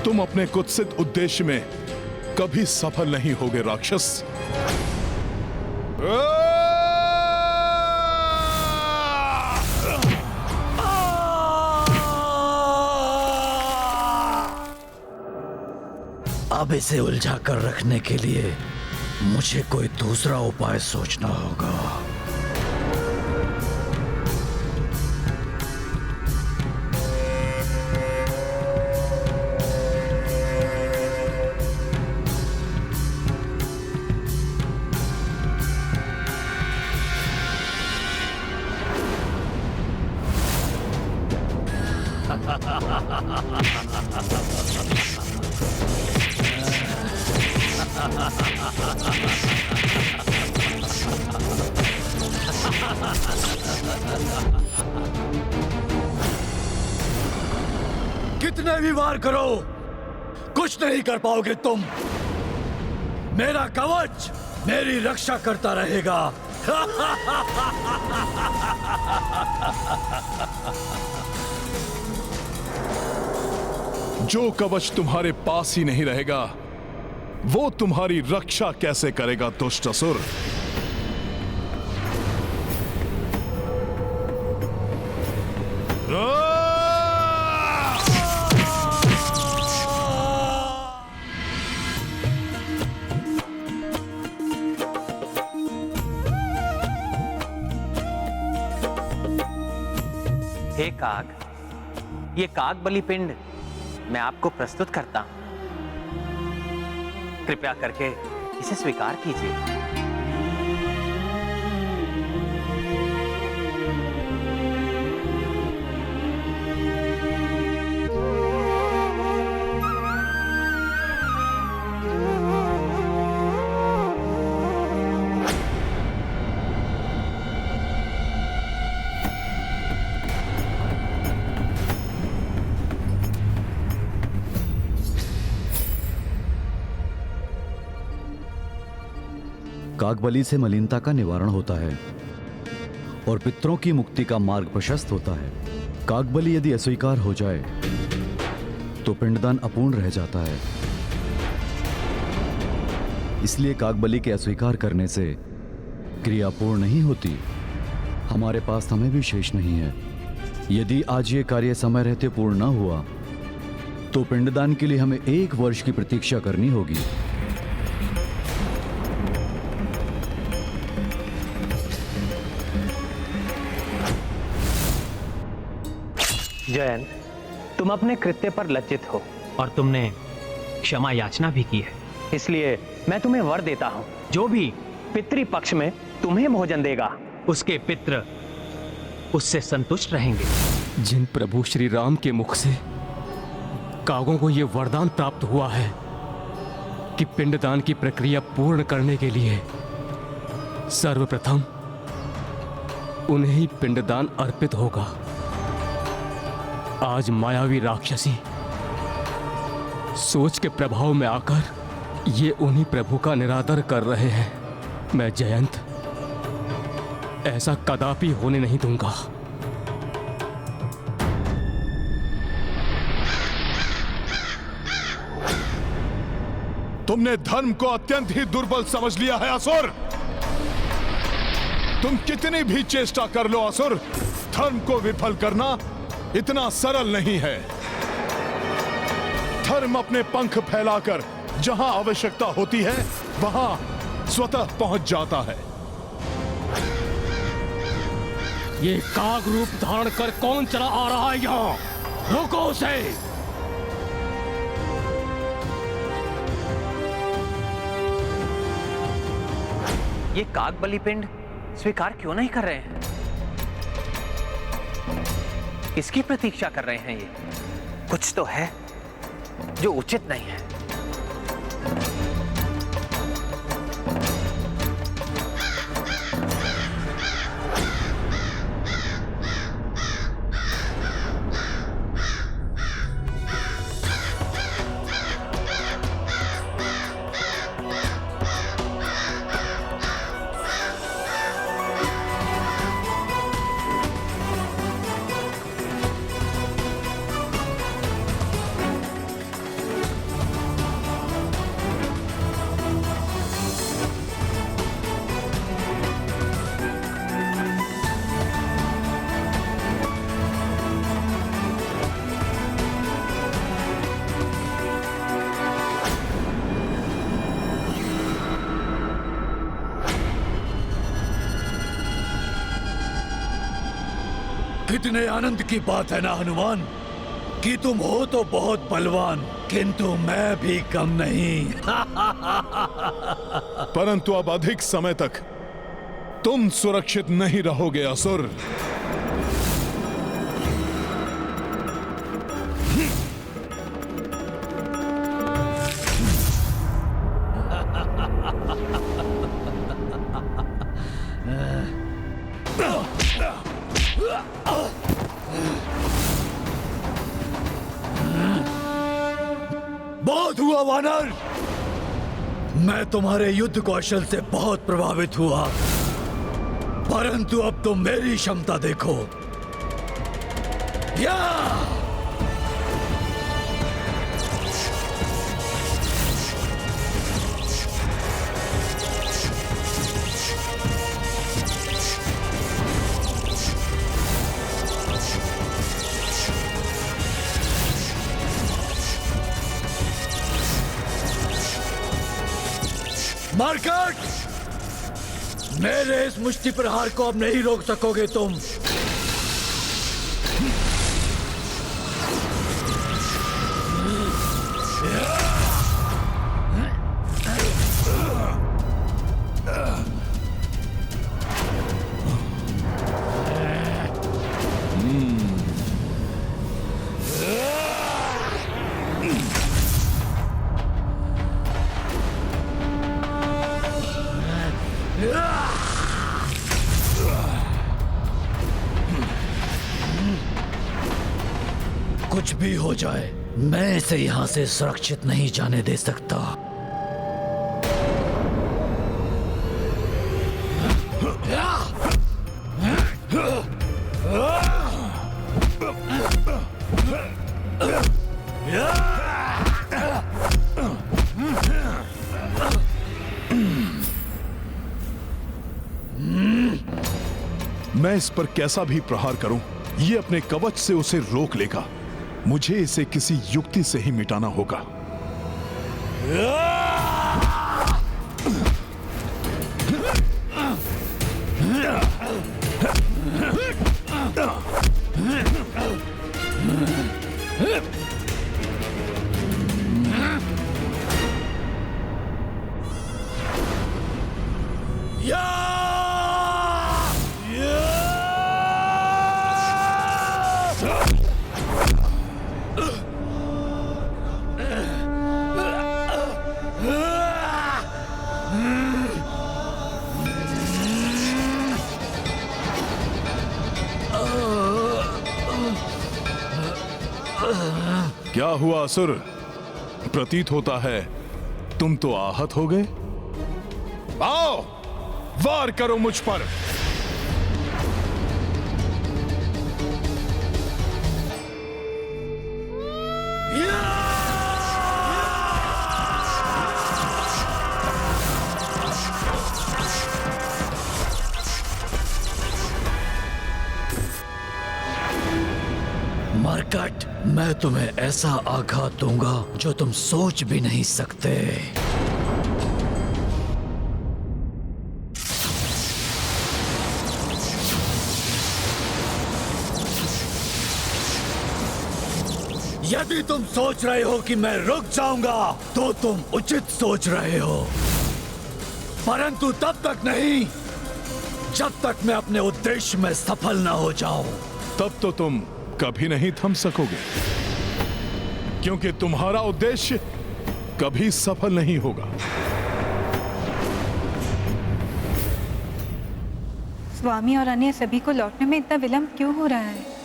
तुम अपने कुत्सित उद्देश्य में कभी सफल नहीं होगे राक्षस। अब इसे उलझा कर रखने के लिए मुझे कोई दूसरा उपाय सोचना होगा। कितने भी वार करो, कुछ नहीं कर पाओगे तुम। मेरा कवच मेरी रक्षा करता रहेगा। जो कवच तुम्हारे पास ही नहीं रहेगा, वो तुम्हारी रक्षा कैसे करेगा दुष्ट असुर? हे काग, ये काग बलि पिंड मैं आपको प्रस्तुत करता हूं। कृपया करके इसे स्वीकार कीजिए। कागबली से मलिनता का निवारण होता है और पितरों की मुक्ति का मार्ग प्रशस्त होता है। कागबली यदि अस्वीकार हो जाए तो पिंडदान अपूर्ण रह जाता है। इसलिए कागबली के अस्वीकार करने से क्रिया पूर्ण नहीं होती। हमारे पास समय भी शेष नहीं है। यदि आज ये कार्य समय रहते पूर्ण न हुआ तो पिंडदान के लिए हमें 1 वर्ष की प्रतीक्षा करनी होगी। जयंत, तुम अपने कृत्य पर लज्जित हो और तुमने क्षमा याचना भी की है। इसलिए मैं तुम्हें वर देता हूं, जो भी पितृपक्ष में तुम्हें भोजन देगा उसके पितृ उससे संतुष्ट रहेंगे। जिन प्रभु श्री राम के मुख से कागों को यह वरदान प्राप्त हुआ है कि पिंडदान की प्रक्रिया पूर्ण करने के लिए सर्वप्रथम उन्हें ही पिंडदान अर्पित होगा। आज मायावी राक्षसी सोच के प्रभाव में आकर ये उन्हीं प्रभु का निरादर कर रहे हैं। मैं जयंत ऐसा कदापि होने नहीं दूंगा। तुमने धर्म को अत्यंत ही दुर्बल समझ लिया है असुर। तुम कितनी भी चेष्टा कर लो असुर, धर्म को विफल करना इतना सरल नहीं है। धर्म अपने पंख फैलाकर जहां आवश्यकता होती है वहां स्वतः पहुंच जाता है। ये काग रूप धारण कर कौन चला आ रहा है यहां? रोको उसे। ये काग बलि पिंड स्वीकार क्यों नहीं कर रहे हैं? किसकी प्रतीक्षा कर रहे हैं? ये कुछ तो है जो उचित नहीं है। कितने आनंद की बात है ना हनुमान कि तुम हो तो बहुत बलवान, किंतु मैं भी कम नहीं। परंतु अब अधिक समय तक तुम सुरक्षित नहीं रहोगे असुर। बहुत हुआ वानर, मैं तुम्हारे युद्ध कौशल से बहुत प्रभावित हुआ, परंतु अब तुम मेरी क्षमता देखो। या मार्कट, मेरे इस मुष्टि प्रहार को अब नहीं रोक सकोगे तुम। कुछ भी हो जाए, मैं इसे यहां से सुरक्षित नहीं जाने दे सकता। मैं इस पर कैसा भी प्रहार करूं, ये अपने कवच से उसे रोक लेगा। मुझे इसे किसी युक्ति से ही मिटाना होगा। क्या हुआ असुर? प्रतीत होता है तुम तो आहत हो गए। आओ, वार करो मुझ पर। मार्कट, मैं तुम्हें ऐसा आघात दूंगा जो तुम सोच भी नहीं सकते। यदि तुम सोच रहे हो कि मैं रुक जाऊंगा तो तुम उचित सोच रहे हो, परंतु तब तक नहीं जब तक मैं अपने उद्देश्य में सफल ना हो जाऊं। तब तो तुम कभी नहीं थम सकोगे, क्योंकि तुम्हारा उद्देश्य कभी सफल नहीं होगा। स्वामी और अन्य सभी को लौटने में इतना विलंब क्यों हो रहा है?